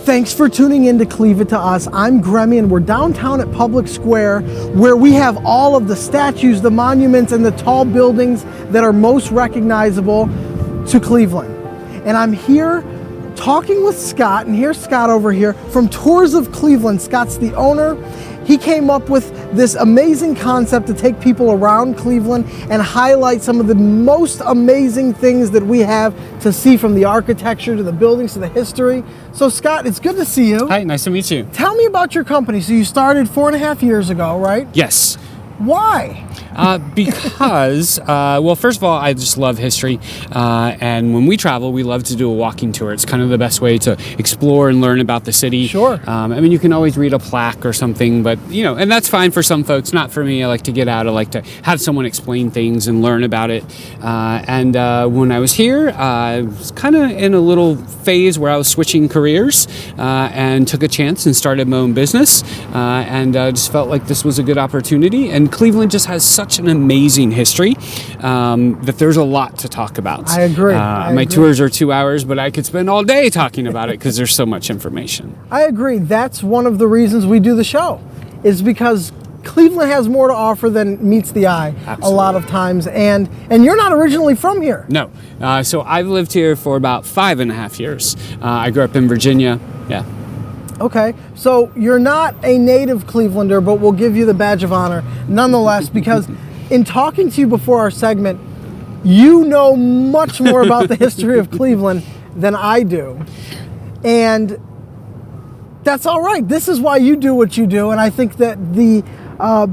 Thanks for tuning in to Cleve-It to Us. I'm Gremi, and we're downtown at Public Square, where we have all of the statues, the monuments, and the tall buildings that are most recognizable to Cleveland. And I'm here talking with Scott, and here's Scott over here from Tours of Cleveland. Scott's the owner. He came up with this amazing concept to take people around Cleveland and highlight some of the most amazing things that we have to see, from the architecture to the buildings to the history. So Scott, it's good to see you. Hi, nice to meet you. Tell me about your company. So you started 4.5 years ago, right? Yes. Why? Because, well, first of all, I just love history. And when we travel, we love to do a walking tour. It's kind of the best way to explore and learn about the city. Sure. I mean, you can always read a plaque or something, but, you know, and that's fine for some folks. Not for me. I like to get out. I like to have someone explain things and learn about it. And when I was here, I was kind of in a little phase where I was switching careers and took a chance and started my own business. And just felt like this was a good opportunity. And Cleveland just has such an amazing history that there's a lot to talk about. I agree. My tours are 2 hours, but I could spend all day talking about it because there's so much information. I agree. That's one of the reasons we do the show, is because Cleveland has more to offer than meets the eye. Absolutely. A lot of times. And you're not originally from here. No. So I've lived here for about 5.5 years. I grew up in Virginia. Yeah. Okay, so you're not a native Clevelander, but we'll give you the badge of honor nonetheless, because in talking to you before our segment, you know much more about the history of Cleveland than I do. And that's all right. This is why you do what you do. And I think that the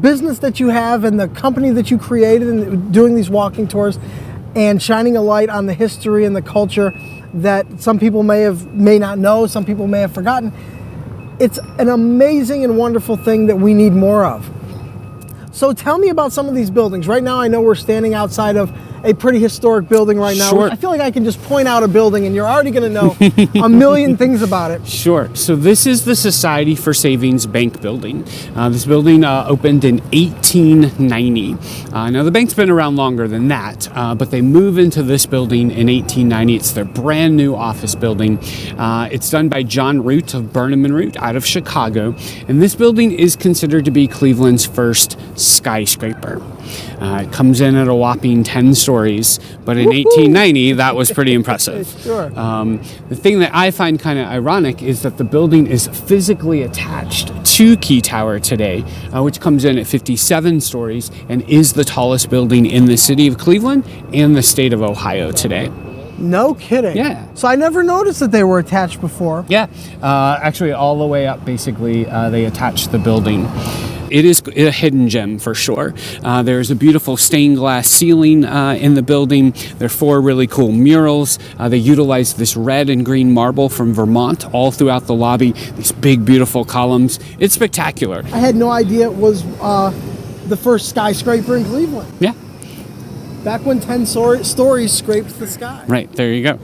business that you have and the company that you created and doing these walking tours and shining a light on the history and the culture that some people may not know, some people may have forgotten, it's an amazing and wonderful thing that we need more of. So tell me about some of these buildings. Right now, I know we're standing outside of a pretty historic building right now. Sure. I feel like I can just point out a building and you're already going to know a million things about it. Sure. So this is the Society for Savings Bank building. This building opened in 1890. Now the bank's been around longer than that, but they move into this building in 1890. It's their brand new office building. It's done by John Root of Burnham and Root out of Chicago. And this building is considered to be Cleveland's first skyscraper. It comes in at a whopping 10 stories, but in 1890, that was pretty impressive. Sure. The thing that I find kind of ironic is that the building is physically attached to Key Tower today, which comes in at 57 stories and is the tallest building in the city of Cleveland and the state of Ohio today. No kidding. Yeah. So I never noticed that they were attached before. Yeah, actually all the way up, basically, they attached the building. It is a hidden gem for sure. There's a beautiful stained glass ceiling in the building. There are 4 really cool murals. They utilize this red and green marble from Vermont all throughout the lobby. These big, beautiful columns. It's spectacular. I had no idea it was the first skyscraper in Cleveland. Yeah. Back when 10 stories scraped the sky. Right, there you go.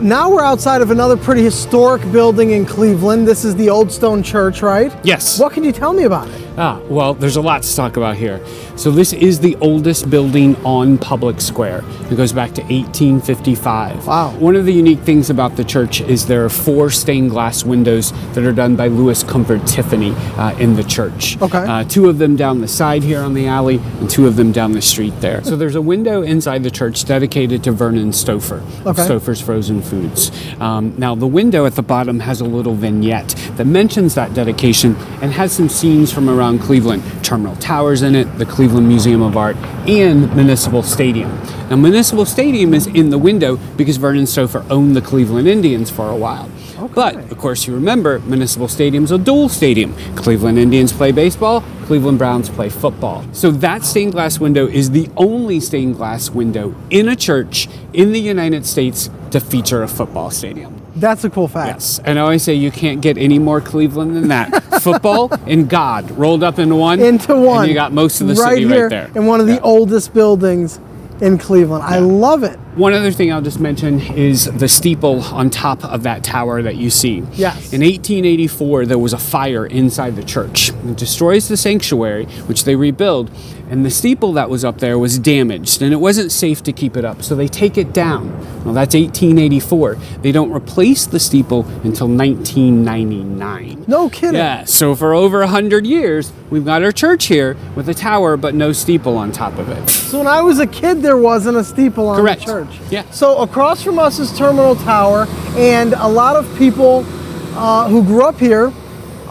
Now we're outside of another pretty historic building in Cleveland. This is the Old Stone Church, right? Yes. What can you tell me about it? Well, there's a lot to talk about here. So this is the oldest building on Public Square. It goes back to 1855. Wow. One of the unique things about the church is there are 4 stained glass windows that are done by Louis Comfort Tiffany in the church. Okay. 2 of them down the side here on the alley and 2 of them down the street there. So there's a window inside the church dedicated to Vernon Stouffer, Okay. Stouffer's Frozen Foods. Now the window at the bottom has a little vignette that mentions that dedication and has some scenes from around Cleveland. Terminal Tower's in it, the Cleveland Museum of Art, and Municipal Stadium. Now Municipal Stadium is in the window because Vernon Stouffer owned the Cleveland Indians for a while. Okay. But, of course, you remember, Municipal Stadium's a dual stadium. Cleveland Indians play baseball, Cleveland Browns play football. So that stained glass window is the only stained glass window in a church in the United States to feature a football stadium. That's a cool fact. Yes, and I always say you can't get any more Cleveland than that. Football and God rolled up into one. Into one. And you got most of the city here right there. In one of the oldest buildings in Cleveland. I love it. One other thing I'll just mention is the steeple on top of that tower that you see. Yes. In 1884, there was a fire inside the church. It destroys the sanctuary, which they rebuild, and the steeple that was up there was damaged, and it wasn't safe to keep it up, so they take it down. Well, that's 1884. They don't replace the steeple until 1999. No kidding. Yeah, so for over 100 years, we've got our church here with a tower, but no steeple on top of it. So when I was a kid, there wasn't a steeple on Correct. the church. Yeah. So across from us is Terminal Tower, and a lot of people who grew up here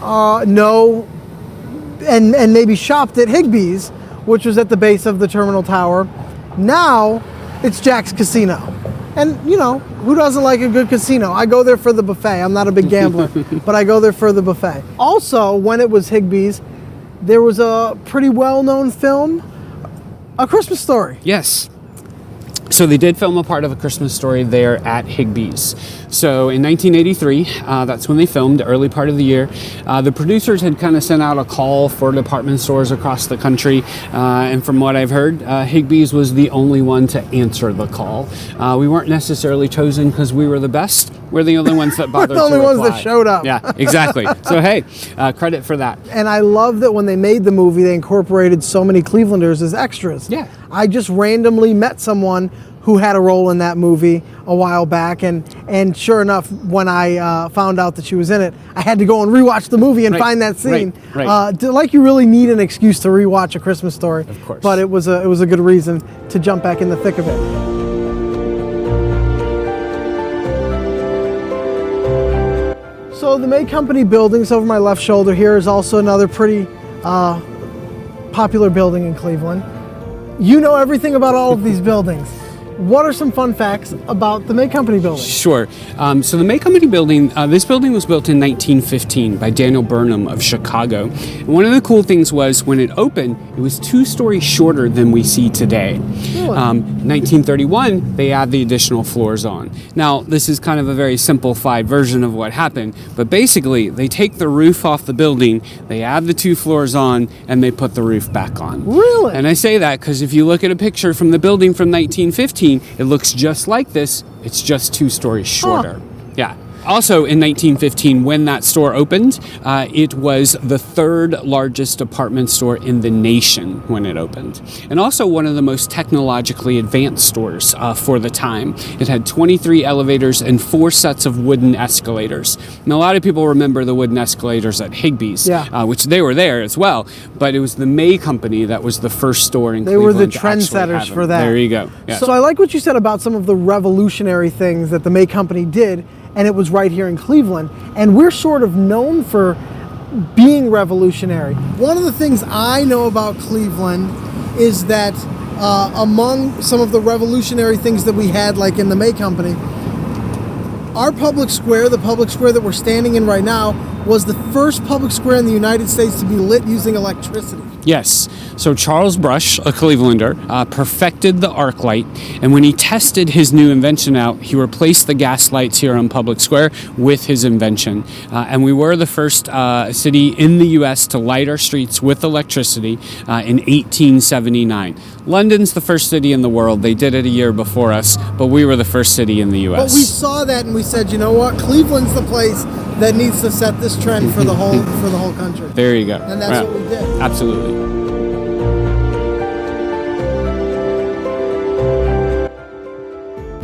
know and maybe shopped at Higbee's, which was at the base of the Terminal Tower. Now it's Jack's Casino. And, you know, who doesn't like a good casino? I go there for the buffet. I'm not a big gambler, but I go there for the buffet. Also, when it was Higbee's, there was a pretty well-known film, A Christmas Story. Yes. So they did film a part of A Christmas Story there at Higbee's. So in 1983, that's when they filmed, the early part of the year. The producers had kind of sent out a call for department stores across the country. And from what I've heard, Higbee's was the only one to answer the call. We weren't necessarily chosen because we were the best. We're the only ones that bothered to reply. We're the only ones that showed up. Yeah, exactly. So hey, credit for that. And I love that when they made the movie, they incorporated so many Clevelanders as extras. Yeah. I just randomly met someone who had a role in that movie a while back, and sure enough, when I found out that she was in it, I had to go and rewatch the movie and find that scene. Right. Like you really need an excuse to rewatch A Christmas Story. Of course. But it was a good reason to jump back in the thick of it. So the May Company buildings over my left shoulder here is also another pretty popular building in Cleveland. You know everything about all of these buildings. What are some fun facts about the May Company building? Sure. So the May Company building, this building was built in 1915 by Daniel Burnham of Chicago. And one of the cool things was when it opened, it was 2 stories shorter than we see today. Really? 1931, they add the additional floors on. Now, this is kind of a very simplified version of what happened, but basically, they take the roof off the building, they add the 2 floors on, and they put the roof back on. Really? And I say that because if you look at a picture from the building from 1915, it looks just like this, it's just 2 stories shorter. Yeah. Also in 1915, when that store opened, it was the 3rd largest department store in the nation when it opened. And also one of the most technologically advanced stores for the time. It had 23 elevators and 4 sets of wooden escalators. And a lot of people remember the wooden escalators at Higbee's, which they were there as well. But it was the May Company that was the first store in Cleveland. They were the trendsetters for that. There you go. Yeah. So I like what you said about some of the revolutionary things that the May Company did, and it was right here in Cleveland. And we're sort of known for being revolutionary. One of the things I know about Cleveland is that among some of the revolutionary things that we had, like in the May Company, our public square, the public square that we're standing in right now, was the first public square in the United States to be lit using electricity. Yes. So Charles Brush, a Clevelander, perfected the arc light, and when he tested his new invention out, he replaced the gas lights here on Public Square with his invention. And we were the first city in the U.S. to light our streets with electricity in 1879. London's the first city in the world. They did it a year before us, but we were the first city in the U.S. But we saw that and we said, you know what? Cleveland's the place that needs to set this trend for the whole country. There you go. And that's what we did. Absolutely.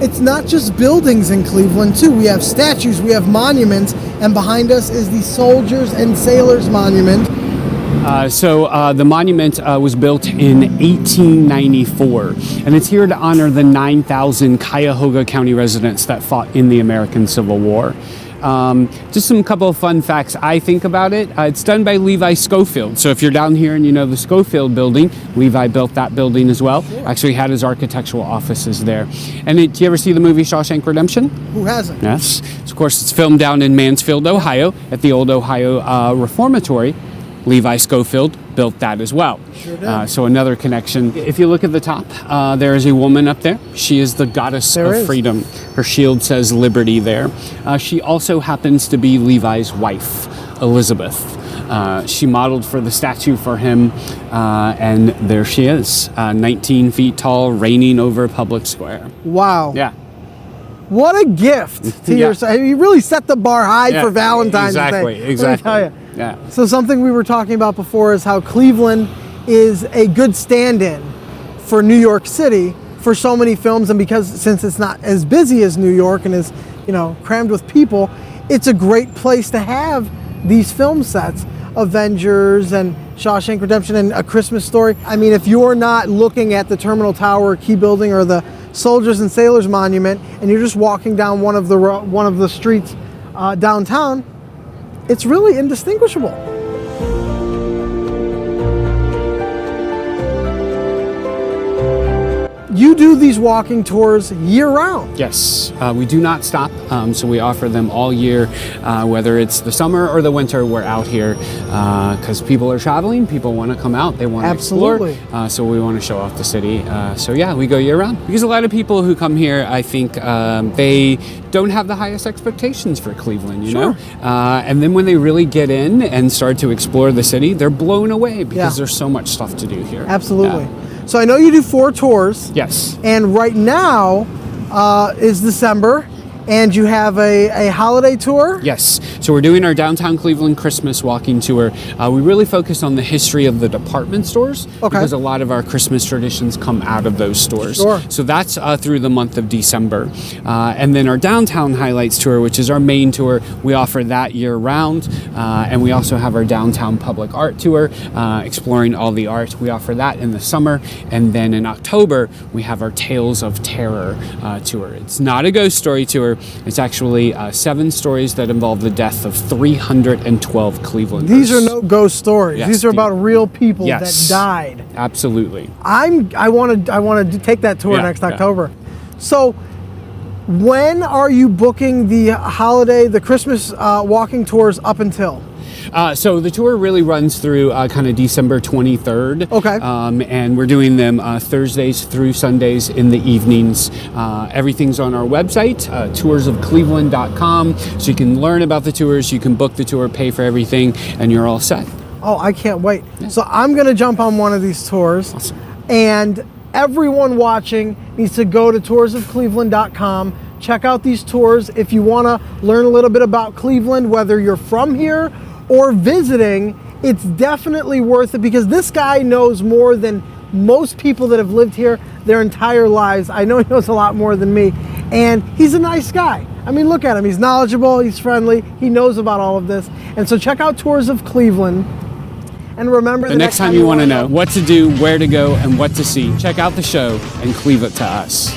It's not just buildings in Cleveland, too. We have statues, we have monuments, and behind us is the Soldiers and Sailors Monument. So the monument was built in 1894, and it's here to honor the 9,000 Cuyahoga County residents that fought in the American Civil War. Just some couple of fun facts I think about it. It's done by Levi Schofield. So if you're down here and you know the Schofield building, Levi built that building as well. Sure. Actually had his architectural offices there. And do you ever see the movie Shawshank Redemption? Who hasn't? Yes. So of course, it's filmed down in Mansfield, Ohio, at the old Ohio Reformatory. Levi Schofield built that as well. Sure did. So another connection. If you look at the top, there is a woman up there. She is the goddess of freedom. Her shield says liberty there. She also happens to be Levi's wife, Elizabeth. She modeled for the statue for him, and there she is, 19 feet tall, reigning over Public Square. Wow. Yeah. What a gift to Yeah. yourself. You really set the bar high Yeah, for Valentine's Day. exactly, Let me exactly. tell you. Yeah. So something we were talking about before is how Cleveland is a good stand-in for New York City for so many films, and since it's not as busy as New York and is, crammed with people, it's a great place to have these film sets. Avengers and Shawshank Redemption and A Christmas Story. I mean, if you're not looking at the Terminal Tower, Key Building, or the Soldiers and Sailors Monument, and you're just walking down one of the streets downtown, it's really indistinguishable. You do these walking tours year-round. Yes, we do not stop, so we offer them all year, whether it's the summer or the winter. We're out here because people are traveling, people want to come out, they want to explore, so we want to show off the city. So yeah, we go year-round. Because a lot of people who come here, I think they don't have the highest expectations for Cleveland, you know? And then when they really get in and start to explore the city, they're blown away because there's so much stuff to do here. Absolutely. Yeah. So I know you do 4 tours. Yes. And right now is December, and you have a holiday tour? Yes. So we're doing our downtown Cleveland Christmas walking tour. We really focus on the history of the department stores because a lot of our Christmas traditions come out of those stores. Sure. So that's through the month of December. And then our downtown highlights tour, which is our main tour, we offer that year round. And we also have our downtown public art tour, exploring all the art. We offer that in the summer. And then in October, we have our Tales of Terror tour. It's not a ghost story tour. It's actually 7 stories that involve the death of 312 Clevelanders. These are no ghost stories. Yes, These are about real people that died. Absolutely. I want to take that tour next October. So when are you booking the Christmas walking tours up until? So the tour really runs through kind of December 23rd. Okay. And we're doing them Thursdays through Sundays in the evenings. Everything's on our website, toursofcleveland.com. So you can learn about the tours, you can book the tour, pay for everything, and you're all set. Oh, I can't wait. Yeah. So I'm going to jump on one of these tours. Awesome. And everyone watching needs to go to toursofcleveland.com. Check out these tours. If you want to learn a little bit about Cleveland, whether you're from here or visiting, it's definitely worth it because this guy knows more than most people that have lived here their entire lives. I know he knows a lot more than me, and he's a nice guy. I mean, look at him. He's knowledgeable, he's friendly, he knows about all of this. And so check out Tours of Cleveland. And remember, the next time you want to know what to do, where to go, and what to see, check out the show and cleave it to us.